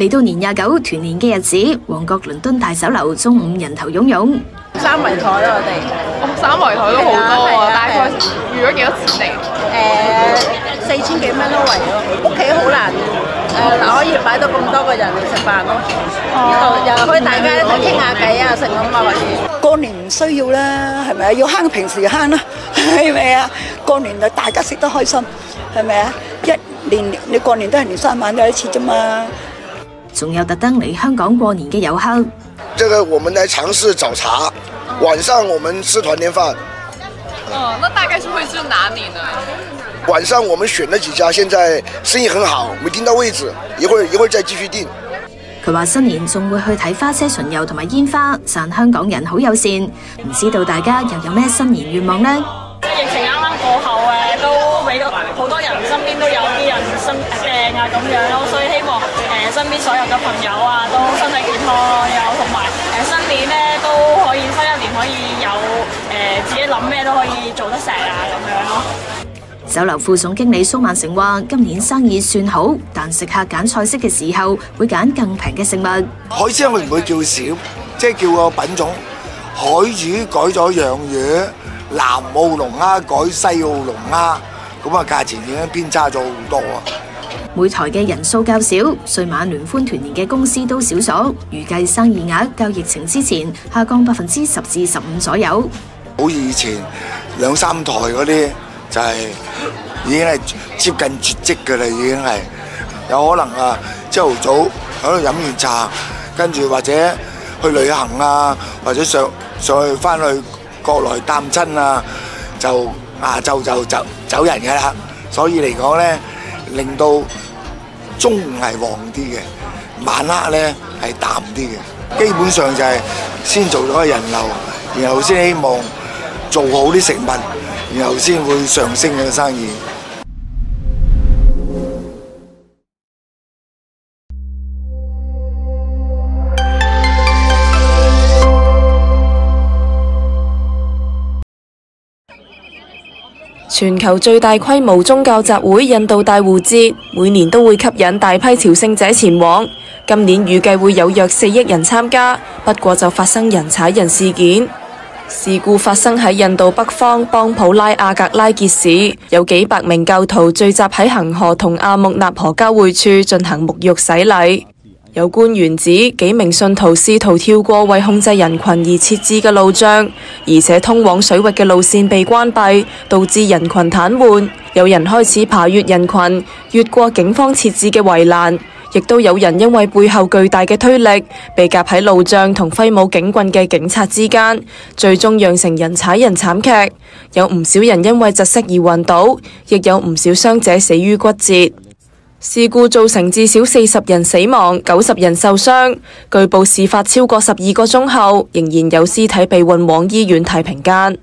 嚟到年29團年嘅日子，旺角倫敦大酒樓中午人頭湧湧。三圍台咯，我哋。三圍台都好多啊！大概預咗幾多錢嚟？4000幾蚊咯，圍咯。屋企好難可以擺到咁多個人嚟食飯咯。呢度又可以大家一齊傾下偈啊，食咁啊，或者。過年唔需要啦，係咪啊？要慳平時慳啦，係咪啊？過年就大家食得開心，係咪啊？一年你過年都係年3晚有一次啫嘛。仲有特登嚟香港過年嘅遊客。這個我們來嘗試早茶，晚上我們吃團年飯。那大概是會是哪裡呢？晚上我們選了幾家，現在生意很好，沒訂到位置，一會兒再繼續訂。佢話新年仲會去睇花車巡遊同埋煙花，讚香港人好友善。唔知道大家又有咩新年願望呢？疫情啱啱過後都俾到好多人身邊都有啲人病啊咁樣咯，所以希望身邊所有嘅朋友啊都身體健康咯，有同埋新年咧都可以新一年可以有自己諗咩都可以做得成啊咁樣咯。酒樓副總經理蘇萬成話：今年生意算好，但食客揀菜式嘅時候會揀更平嘅食物。海鮮會唔會叫少？即係叫個品種，海魚改咗洋魚，南澳龍蝦改西澳龍蝦，咁啊價錢已經偏差咗好多啊！每台嘅人數較少，歲晚聯歡團年嘅公司都少咗，預計生意額較疫情之前下降10%至15%左右。好以前2、3台嗰啲就係已經係接近絕跡㗎啦，已經係有可能啊！朝頭早喺度飲完茶，跟住或者去旅行啊，或者上去翻去國內探親啊，就晏晝就走人㗎啦。所以嚟講咧，令到中午係旺啲嘅，晚黑咧係淡啲嘅。基本上就係先做咗個人流，然後先希望做好啲食物，然後先會上升嘅生意。全球最大規模宗教集會印度大戶節，每年都會吸引大批朝聖者前往。今年預計會有約4億人參加，不過就發生人踩人事件。事故發生喺印度北方邦普拉亞格拉傑市，有幾百名教徒聚集喺恒河同阿穆納河交匯處進行沐浴洗禮。有官員指幾名信徒試圖跳過為控制人群而設置嘅路障，而且通往水域嘅路線被關閉，導致人群癱瘓。有人開始爬越人群，越過警方設置嘅圍欄，亦都有人因為背後巨大嘅推力，被夾喺路障同揮舞警棍嘅警察之間，最終釀成人踩人慘劇。有唔少人因為窒息而暈倒，亦有唔少傷者死於骨折。事故造成至少40人死亡，90人受傷。據報事發超過12個鐘後，仍然有屍體被運往醫院太平間。